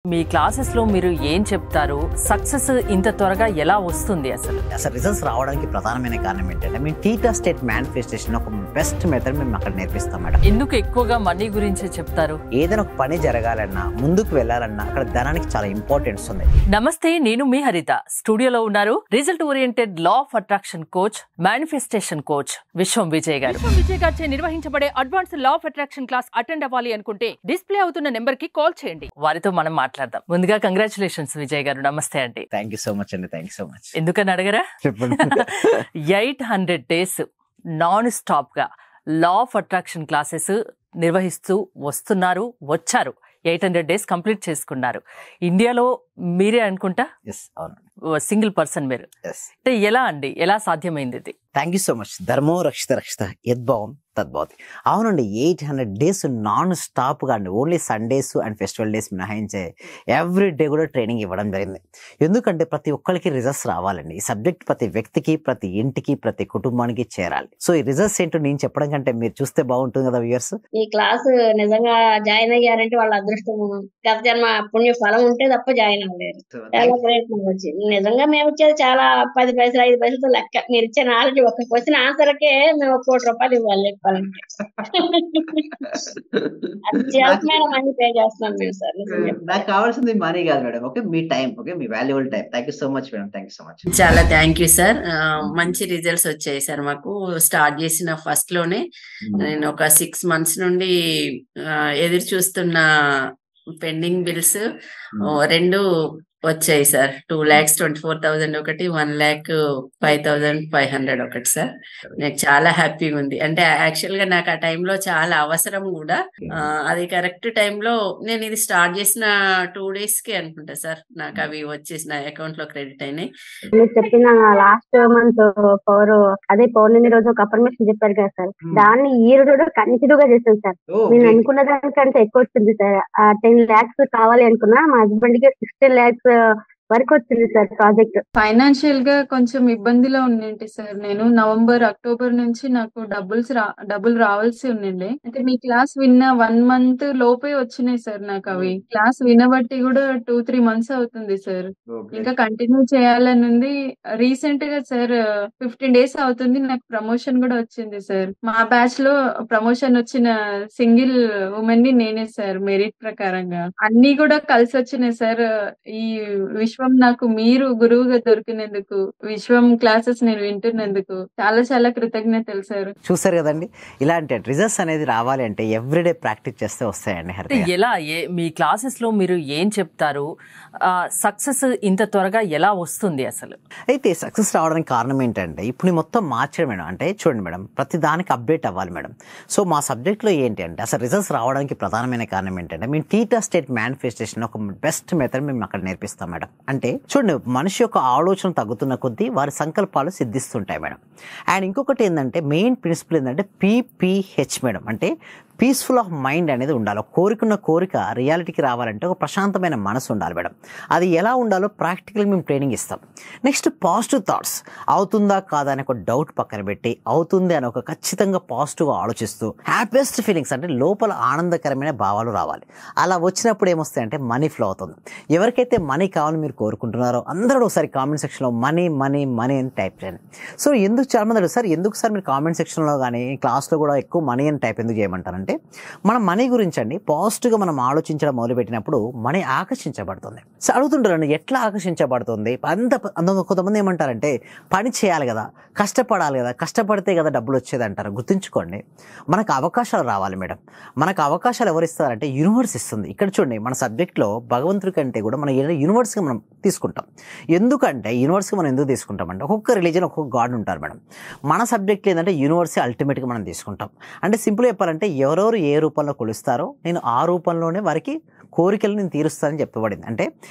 మీ క్లాసెస్లో మీరు ఏం చెప్తారు? సక్సెస్ ఇంత త్వరగా ఎలా వస్తుంది? అసలు రిజల్ట్స్ రావడానికి ప్రధానమైన కారణం ఏంటంటే మేము టీటా స్టేట్ మేనిఫెస్టేషన్ ఒక బెస్ట్ మెథడ్ మేము అక్కడ నేర్పిస్తాం మేడం. ఎందుకు ఎక్కువగా మనీ గురించి చెప్తారు? ఏదైనా ఒక పని జరగాలన్నా, ముందుకు వెళ్ళాలన్నా అక్కడ ధనానికి చాలా ఇంపార్టెన్స్ ఉంది. నమస్తే, నేను మీ హరిత. స్టూడియోలో ఉన్నారు result oriented law of attraction coach, manifestation coach విశ్వం విజయ్ గారు. విశ్వం విజయ్ గారిచే నిర్వహించబడే advance law of attraction class attend అవ్వాలి అనుకుంటే డిస్ప్లే అవుతున్న నెంబర్ కి కాల్ చేయండి. వారితో మనం మాట్లాడదాం. ముందుగా కంగ్రాచులేషన్స్ విజయ్ గారు. నమస్తే అండి. థ్యాంక్ యూ సో మచ్ అండి. Thank you so much. ఎందుకని అడగరా? 800 days నాన్ స్టాప్ గా లా ఆఫ్ అట్రాక్షన్ క్లాసెస్ నిర్వహిస్తూ వస్తున్నారు, వచ్చారు. 800 days కంప్లీట్ చేసుకున్నారు. ఇండియాలో మీరే అనుకుంటా సింగిల్ పర్సన్ మీరు. అంటే ఎలా అండి, ఎలా సాధ్యమైంది ఇది? Thank you so much. ధర్మో రక్షిత రక్షిత యద్భావం తద్భావతి. అవునండి, 800 days నాన్ స్టాప్గా అండి, only Sundays and festival days మినహాయించే ఎవ్రీ డే కూడా ట్రైనింగ్ ఇవ్వడం జరిగింది. ఎందుకంటే ప్రతి ఒక్కరికి రిజల్ట్స్ రావాలండి. ఈ సబ్జెక్ట్ ప్రతి వ్యక్తికి, ప్రతి ఇంటికి, ప్రతి కుటుంబానికి చేరాలి. సో ఈ రిజల్ట్స్ ఏంటో నేను చెప్పడం కంటే మీరు చూస్తే బాగుంటుంది కదా వ్యూయర్స్. ఈ క్లాస్ నిజంగా జాయిన్ అయ్యారంటే వాళ్ళ అదృష్టం, గత జన్మ పుణ్య ఫలం ఉంటే తప్ప జాయిన్ అవ్వలేరు. చాలా ప్రయత్నం వచ్చింది. నిజంగా మేము ఇచ్చేది చాలా 10 పైసలు 5 పైసలతో లెక్క. మీరు ఇచ్చే నాలెడ్జ్ ఒక క్వశ్చన్ ఆన్సర్కే మేము 1 కోటి రూపాయలు ఇవ్వాలి చెప్పాలంటే. అత్యల్పమైన మనీ పే చేస్తున్నాం మేము సార్. నాకు కావాల్సింది మనీ కాదు madam, okay, me time, okay, me valuable time. Thank you so much madam. Thank you so much. చాలా థ్యాంక్ యూ సార్. మంచి రిజల్ట్స్ వచ్చాయి సార్. మాకు స్టార్ట్ చేసిన ఫస్ట్ లోనే నేను ఒక 6 months నుండి ఎదురు చూస్తున్న పెండింగ్ బిల్స్ 2 వచ్చాయి సార్. 2,24,000 ఒకటి, 1,05,500 ఒకటి సార్. నాకు చాలా హ్యాపీగా ఉంది. అంటే యాక్చువల్ గా నాకు ఆ టైంలో చాలా అవసరం కూడా. అది కరెక్ట్ టైంలో నేను ఇది స్టార్ట్ చేసిన 2 days కి అనుకుంటా సార్ నాకు అవి వచ్చేసి నా అకౌంట్ లో క్రెడిట్ అయినాయి. మీరు చెప్పిన లాస్ట్ మంత్ అదే పౌర్ణమి రోజు ఒక అఫర్మేషన్ చెప్పారు కదా సార్, దాన్ని ఈ రోజు కంటిన్యూ గా చేస్తాను సార్. నేను అనుకున్న దానికంటే ఎక్కువ వచ్చింది సార్. 10 lakhs కావాలి అనుకున్నా, మా హస్బెండ్ కి 16 lakhs వరకు వచ్చింది సార్ ప్రాజెక్ట్. ఫైనాన్షియల్ గా కొంచెం ఇబ్బందిలో ఉండింటి సార్. నేను నవంబర్, అక్టోబర్ నుంచి నాకు డబ్బులు రావాల్సి ఉండింది. అంటే మీ క్లాస్ విన్న 1 month లోపే వచ్చినాయి సార్ నాకు అవి. క్లాస్ వినబట్టి కూడా 2-3 months అవుతుంది సార్. ఇంకా కంటిన్యూ చేయాలని ఉంది. రీసెంట్ గా సార్ 15 days అవుతుంది నాకు ప్రమోషన్ కూడా వచ్చింది సార్. మా బ్యాచ్ లో ప్రమోషన్ వచ్చిన సింగిల్ ఉమెన్ ని నేనే సార్, మెరిట్ ప్రకారంగా. అన్ని కూడా కలిసి వచ్చినాయి సార్. ఈ విశ్వం నాకు మీరు గురువుగా దొరికినందుకు, విశ్వం క్లాసెస్ నేను వింటున్నందుకు చాలా చాలా కృతజ్ఞతలు సార్. చూసారు కదండి, ఇలాంటి రిజల్ట్స్ అనేది రావాలి అంటే ఎవ్రీడే ప్రాక్టీస్ చేస్తే వస్తాయండి. ఎలా మీ క్లాసెస్ లో మీరు ఏం చెప్తారు? సక్సెస్ ఇంత త్వరగా ఎలా వస్తుంది అసలు? అయితే సక్సెస్ రావడానికి కారణం ఏంటంటే ఇప్పుడు మొత్తం మార్చారు మేడం. అంటే చూడండి మేడం, ప్రతి దానికి అప్డేట్ అవ్వాలి మేడం. సో మా సబ్జెక్ట్లో ఏంటి అంటే అసలు రిజల్ట్స్ రావడానికి ప్రధానమైన కారణం ఏంటంటే మేము టీటా స్టేట్ మేనిఫెస్టేషన్ ఒక బెస్ట్ మెథడ్ మేము అక్కడ నేర్పిస్తాం మేడం. అంటే చూడండి, మనిషి యొక్క ఆలోచన తగ్గుతున్న కొద్దీ వారి సంకల్పాలు సిద్ధిస్తుంటాయి మేడం. అండ్ ఇంకొకటి ఏంటంటే మెయిన్ ప్రిన్సిపల్ ఏంటంటే PPH మేడం. అంటే పీస్ఫుల్ ఆఫ్ మైండ్ అనేది ఉండాలి. ఒక కోరికున్న కోరిక రియాలిటీకి రావాలంటే ఒక ప్రశాంతమైన మనసు ఉండాలి మేడం. అది ఎలా ఉండాలో ప్రాక్టికల్గా మేము ట్రైనింగ్ ఇస్తాం. నెక్స్ట్ పాజిటివ్ థాట్స్, అవుతుందా కాదా అని ఒక డౌట్ పక్కన పెట్టి అవుతుంది అని ఒక ఖచ్చితంగా పాజిటివ్గా ఆలోచిస్తూ హ్యాపీయెస్ట్ ఫీలింగ్స్ అంటే లోపల ఆనందకరమైన భావాలు రావాలి. అలా వచ్చినప్పుడు ఏమొస్తాయంటే మనీ ఫ్లో అవుతుంది. ఎవరికైతే మనీ కావాలని మీరు కోరుకుంటున్నారో అందరూ ఒకసారి కామెంట్ సెక్షన్లో మనీ మనీ మనీ అని టైప్ చేయండి. సో ఎందుకు చాలామంది అడుగుతారు, సార్ ఎందుకు సార్ మీరు కామెంట్ సెక్షన్లో కానీ క్లాస్లో కూడా ఎక్కువ మనీ అని టైప్ ఎందుకు చేయమంటారంటే మనం మనీ గురించి అండి పాజిటివ్గా మనం ఆలోచించడం మొదలుపెట్టినప్పుడు మనీ ఆకర్షించబడుతుంది. సో అడుగుతుంటారండి ఎట్లా ఆకర్షించబడుతుంది? కొంతమంది ఏమంటారంటే పని చేయాలి కదా, కష్టపడాలి కదా, కష్టపడితే కదా డబ్బులు వచ్చేది అంటారు. గుర్తుంచుకోండి, మనకు అవకాశాలు రావాలి మేడం. మనకు అవకాశాలు ఎవరు ఇస్తారంటే యూనివర్స్ ఇస్తుంది. ఇక్కడ చూడండి, మన సబ్జెక్ట్లో భగవంతుడి కంటే కూడా మన యూనివర్స్గా మనం తీసుకుంటాం. ఎందుకంటే యూనివర్స్గా మనం ఎందుకు తీసుకుంటామంటే ఒక్కొక్క రిలీజన్ ఒక్కొక్క గాడ్ ఉంటారు మేడం. మన సబ్జెక్ట్ ఏంటంటే యూనివర్సే అల్టిమేట్గా మనం తీసుకుంటాం. అంటే సింపుల్ చెప్పాలంటే ఎవరెవరు ఏ రూపంలో కొలుస్తారో నేను ఆ రూపంలోనే వారికి కోరికలు నేను తీరుస్తానని చెప్పబడింది. అంటే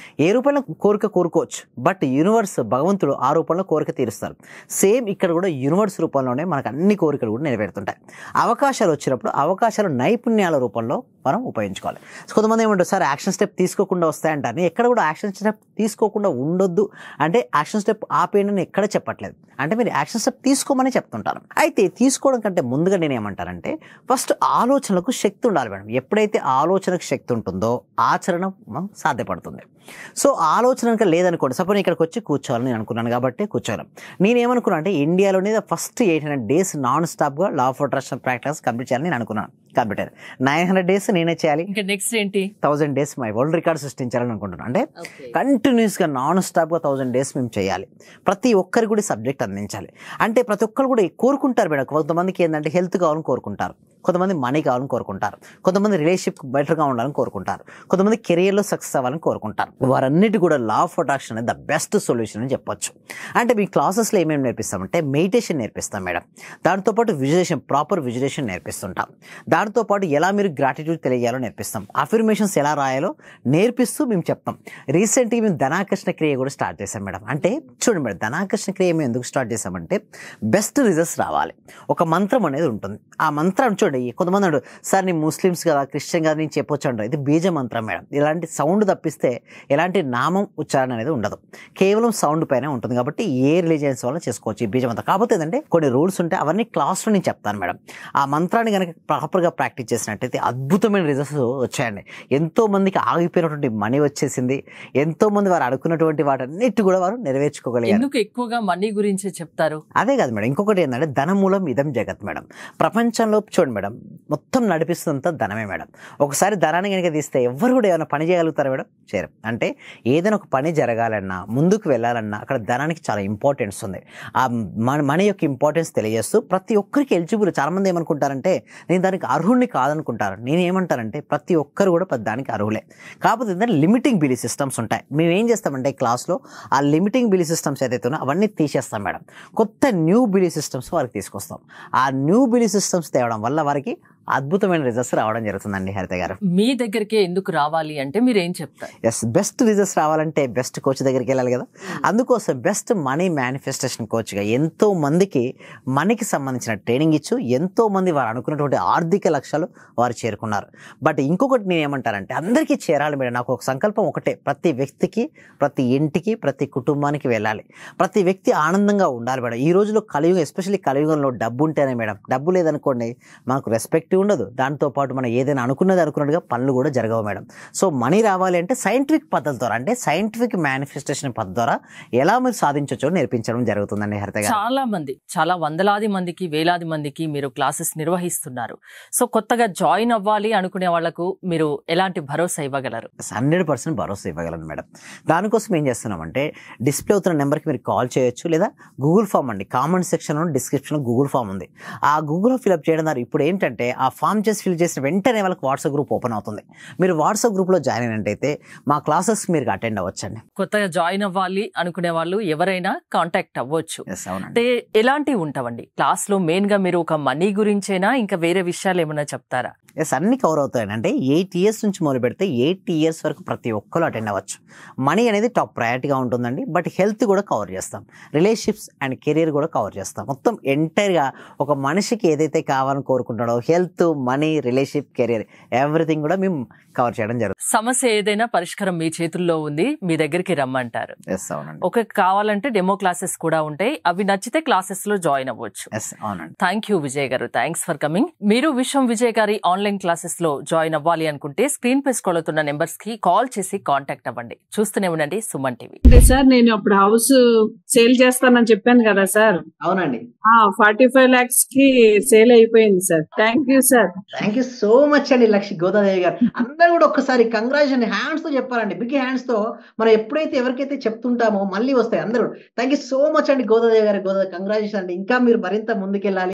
ఏ రూపంలో కోరిక కోరుకోవచ్చు, బట్ యూనివర్స్ భగవంతుడు ఆ రూపంలో కోరిక తీరుస్తారు. సేమ్ ఇక్కడ కూడా యూనివర్స్ రూపంలోనే మనకు అన్ని కోరికలు కూడా నెరవేరుతుంటాయి. అవకాశాలు వచ్చినప్పుడు అవకాశాలు నైపుణ్యాల రూపంలో మనం ఉపయోగించుకోవాలి. కొంతమంది ఏమంటారు, సార్ యాక్షన్ స్టెప్ తీసుకోకుండా వస్తాయంటారు. ఎక్కడ కూడా యాక్షన్ స్టెప్ తీసుకోకుండా ఉండొద్దు అంటే యాక్షన్ స్టెప్ ఆపేయని ఎక్కడ చెప్పట్లేదు. అంటే మీరు యాక్షన్ స్టెప్ తీసుకోమని చెప్తుంటాను. అయితే తీసుకోవడం కంటే ముందుగా నేను ఏమంటానంటే ఫస్ట్ ఆలోచనలకు శక్తి ఉండాలి మేడం. ఎప్పుడైతే ఆలోచనకు శక్తి ఉంటుందో ఆచరణ సాధ్యపడుతుంది. సో ఆలోచన కనుక లేదనుకోండి, సపోజ్ ఇక్కడికి వచ్చి కూర్చోవాలని నేను అనుకున్నాను కాబట్టి కూర్చోను. నేనేమనుకున్నా అంటే ఇండియాలోనే ఫస్ట్ 800 days నాన్ స్టాప్గా law of attraction practice complete చేయాలని నేను అనుకున్నాను. కంప్లీట్ 900 days నేనే చేయాలి. ఇంకా నెక్స్ట్ ఏంటి? 1000 days మై వరల్డ్ రికార్డ్ సృష్టించాలని అనుకుంటున్నాను. అంటే కంటిన్యూస్గా నాన్ స్టాప్గా 1000 days మేము చేయాలి. ప్రతి ఒక్కరికి కూడా సబ్జెక్ట్ అందించాలి. అంటే ప్రతి ఒక్కరు కూడా కోరుకుంటారు మేడం. కొంతమందికి ఏంటంటే హెల్త్ కావాలని కోరుకుంటారు, కొంతమంది మనీ కావాలని కోరుకుంటారు, కొంతమంది రిలేషన్షిప్ బెటర్గా ఉండాలని కోరుకుంటారు, కొంతమంది కెరియర్లో సక్సెస్ అవ్వాలని కోరుకుంటారు. వారన్నిటి కూడా లా ఆఫ్ అట్రాక్షన్ అనేది ద బెస్ట్ సొల్యూషన్ అని చెప్పొచ్చు. అంటే మీ క్లాసెస్లో ఏమేమి నేర్పిస్తామంటే మెడిటేషన్ నేర్పిస్తాం మేడం, దాంతోపాటు విజువలైజేషన్, ప్రాపర్ విజువలైజేషన్ నేర్పిస్తుంటాం, దాంతోపాటు ఎలా మీరు గ్రాటిట్యూడ్ తెలియాలో నేర్పిస్తాం, అఫర్మేషన్స్ ఎలా రాయాలో నేర్పిస్తూ మేము చెప్తాం. రీసెంట్గా మేము ధనాకర్షణ క్రియ కూడా స్టార్ట్ చేసాం మేడం. అంటే చూడండి మేడం, ధనాకర్షణ క్రియ మేము ఎందుకు స్టార్ట్ చేసామంటే బెస్ట్ రిజల్ట్స్ రావాలి. ఒక మంత్రం అనేది ఉంటుంది, ఆ మంత్రం చూడండి. కొంతమంది అంటారు సార్ నేను ముస్లిమ్స్ కదా, క్రిస్టియన్ కదా, నేను చెప్పొచ్చు అంటారు. ఇది బీజ మంత్రం మేడం. ఇలాంటి సౌండ్ తప్పిస్తే ఎలాంటి నామం ఉచ్చారణ అనేది ఉండదు, కేవలం సౌండ్ పైన ఉంటుంది. కాబట్టి ఏ రిలీజియన్స్ వల్ల చేసుకోవచ్చు ఈ బీజ మంత్రం. కాకపోతే ఏంటంటే కొన్ని రూల్స్ ఉంటాయి, అవన్నీ క్లాస్లో నేను చెప్తాను మేడం. ఆ మంత్రాన్ని కనుక ప్రాపర్గా ప్రాక్టీస్ చేసినట్టయితే అద్భుతమైన రిజల్ట్స్ వచ్చాయండి. ఎంతో మందికి ఆగిపోయినటువంటి మనీ వచ్చేసింది, ఎంతో మంది వారు అడుగున్నటువంటి వాటన్నిటి కూడా వారు నెరవేర్చుకోగలిగారు. ఎందుకు ఎక్కువగా మనీ గురించి చెప్తారు? అదే కాదు మేడం, ఇంకొకటి ఏంటంటే ధనమూలం ఇదం జగత్ మేడం. ప్రపంచంలో చూడండి మేడం, మొత్తం నడిపిస్తుందంతా ధనమే మేడం. ఒకసారి ధనాన్ని కనుక తీస్తే ఎవరు కూడా ఏమైనా పని చేయగలుగుతారు మేడం? చేయరు. అంటే ఏదైనా ఒక పని జరగాలన్నా, ముందుకు వెళ్ళాలన్నా అక్కడ ధనానికి చాలా ఇంపార్టెన్స్ ఉంది. ఆ మనీ యొక్క ఇంపార్టెన్స్ తెలియజేస్తూ ప్రతి ఒక్కరికి ఎలిజిబుల్. చాలామంది ఏమనుకుంటారంటే నేను దానికి అర్హుడిని కాదనుకుంటారు. నేను ఏమంటానంటే ప్రతి ఒక్కరు కూడా దానికి అర్హులే. కాకపోతే ఏంటంటే లిమిటింగ్ బిలీఫ్ సిస్టమ్స్ ఉంటాయి. మేము ఏం చేస్తామంటే క్లాస్లో ఆ లిమిటింగ్ బిలీఫ్ సిస్టమ్స్ ఏదైతే ఉన్నాయో అవన్నీ తీసేస్తాం మేడం. కొత్త న్యూ బిలీఫ్ సిస్టమ్స్ వారికి తీసుకొస్తాం. ఆ న్యూ బిలీఫ్ సిస్టమ్స్ తేవడం వల్ల వారికి అద్భుతమైన రిజల్ట్స్ రావడం జరుగుతుందండి. హరిత గారు, మీ దగ్గరికి ఎందుకు రావాలి అంటే మీరు ఏం చెప్తారు? ఎస్, బెస్ట్ రిజల్ట్స్ రావాలంటే బెస్ట్ కోచ్ దగ్గరికి వెళ్ళాలి కదా. అందుకోసం బెస్ట్ మనీ మేనిఫెస్టేషన్ కోచ్గా ఎంతో మందికి మనీకి సంబంధించిన ట్రైనింగ్ ఇచ్చు ఎంతో మంది వారు అనుకున్నటువంటి ఆర్థిక లక్ష్యాలు వారు చేరుకున్నారు. బట్ ఇంకొకటి నేను ఏమంటానంటే అందరికీ చేరాలి మేడం. నాకు ఒక సంకల్పం ఒకటే, ప్రతి వ్యక్తికి, ప్రతి ఇంటికి, ప్రతి కుటుంబానికి వెళ్ళాలి. ప్రతి వ్యక్తి ఆనందంగా ఉండాలి మేడం. ఈ రోజులో కలియుగం, ఎస్పెషల్లీ కలియుగంలో డబ్బు ఉంటేనే మేడం. డబ్బు లేదనుకోండి మనకు రెస్పెక్ట్ ఉండదు, దాంతోపాటు మనం ఏదైనా అనుకున్నట్టుగా పనులు కూడా జరగవు మేడం. సో మనీ రావాలి అంటే సైంటిఫిక్ పద్ధతి ద్వారా, అంటే సైంటిఫిక్ మేనిఫెస్టేషన్ పద్ధతి ద్వారా ఎలా మీరు సాధించవచ్చో నేర్పించడం జరుగుతుందండి. హరిత గారు, చాలా మంది, చాలా వందలాది మందికి, వేలాది మందికి మీరు క్లాసెస్ నిర్వహిస్తున్నారు. సో కొత్తగా జాయిన్ అవ్వాలి అనుకునే వాళ్లకు మీరు ఎలాంటి భరోసా ఇవ్వగలరు? 100% భరోసా ఇవ్వగలను మేడం. దానికోసం ఏం చేస్తున్నామంటే డిస్ప్లే అవుతున్న నెంబర్కి మీరు కాల్ చేయొచ్చు, లేదా గూగుల్ ఫామ్ అండి, కామెంట్ సెక్షన్లో డిస్క్రిప్షన్లో గూగుల్ ఫామ్ ఉంది. ఆ గూగుల్ ఫిల్అప్ చేయడం ద్వారా ఇప్పుడు ఏంటంటే ఆ ఫామ్ చేసి ఫిల్ చేసిన వెంటనే వాళ్ళకి వాట్సాప్ గ్రూప్ ఓపెన్ అవుతుంది. మీరు వాట్సాప్ గ్రూప్లో జాయిన్ అయినట్టయితే మా క్లాసెస్ మీరు అటెండ్ అవ్వచ్చండి. కొత్తగా జాయిన్ అవ్వాలి అనుకునే వాళ్ళు ఎవరైనా కాంటాక్ట్ అవ్వచ్చు. అంటే ఎలాంటివి ఉంటావండి క్లాస్లో? మెయిన్గా మీరు ఒక మనీ గురించేనా, ఇంకా వేరే విషయాలు ఏమైనా చెప్తారా? ఎస్, అన్ని కవర్ అవుతాయండి. అంటే 8 years నుంచి మొదలు పెడితే 80 years వరకు ప్రతి ఒక్కరు అటెండ్ అవ్వచ్చు. మనీ అనేది టాప్ ప్రయారిటీగా ఉంటుందండి. బట్ హెల్త్ కూడా కవర్ చేస్తాం, రిలేషన్షిప్స్ అండ్ కెరీర్ కూడా కవర్ చేస్తాం. మొత్తం ఎంటైర్గా ఒక మనిషికి ఏదైతే కావాలని కోరుకుంటాడో health, money, relationship, career everything కూడా మేము కవర్ చేయడం జరుగుతుంది. సమస్య ఏదైనా పరిష్కారం మీ చేతుల్లో ఉంది, మీ దగ్గరికి రమ్మంటారు. ఎస్, అవునండి. ఒక కావాలంటే డెమో క్లాసెస్ కూడా ఉంటాయి, అవి నచ్చితే క్లాసెస్ లో జాయిన్ అవ్వచ్చు. ఎస్, అవునండి. థ్యాంక్ యూ విజయ్ గారు, థ్యాంక్స్ ఫర్ కమింగ్. మీరు విశ్వం విజయ్ గారి ఆన్లైన్ క్లాసెస్ లో జాయిన్ అవ్వాలి అనుకుంటే స్క్రీన్ పై స్క్రోల్ అవుతున్న నెంబర్స్ కి కాల్ చేసి కాంటాక్ట్ అవ్వండి. చూస్తూనే ఉండండి సుమన్ టీవీ. అంటే సార్ నేను అప్పుడు హౌస్ సేల్ చేస్తానని చెప్పాను కదా సార్. అవునండి. 45 lakhs కి సేల్ అయిపోయింది sir. Thank you sir. Thank you so much అండి లక్ష్మి గోదాదేవి గారు. అందరూ కూడా ఒక్కసారి కంగ్రాచులేషన్ హ్యాండ్స్ తో చెప్పాలండి, బిగ్ హ్యాండ్స్ తో. మనం ఎప్పుడైతే ఎవరికైతే చెప్తుంటామో మళ్ళీ వస్తాయి అందరూ. థ్యాంక్ యూ సో మచ్ అండి గోదాదేవి గారు. కంగ్రాచులేషన్ అండి. ఇంకా మీరు మరింత ముందుకెళ్ళాలి.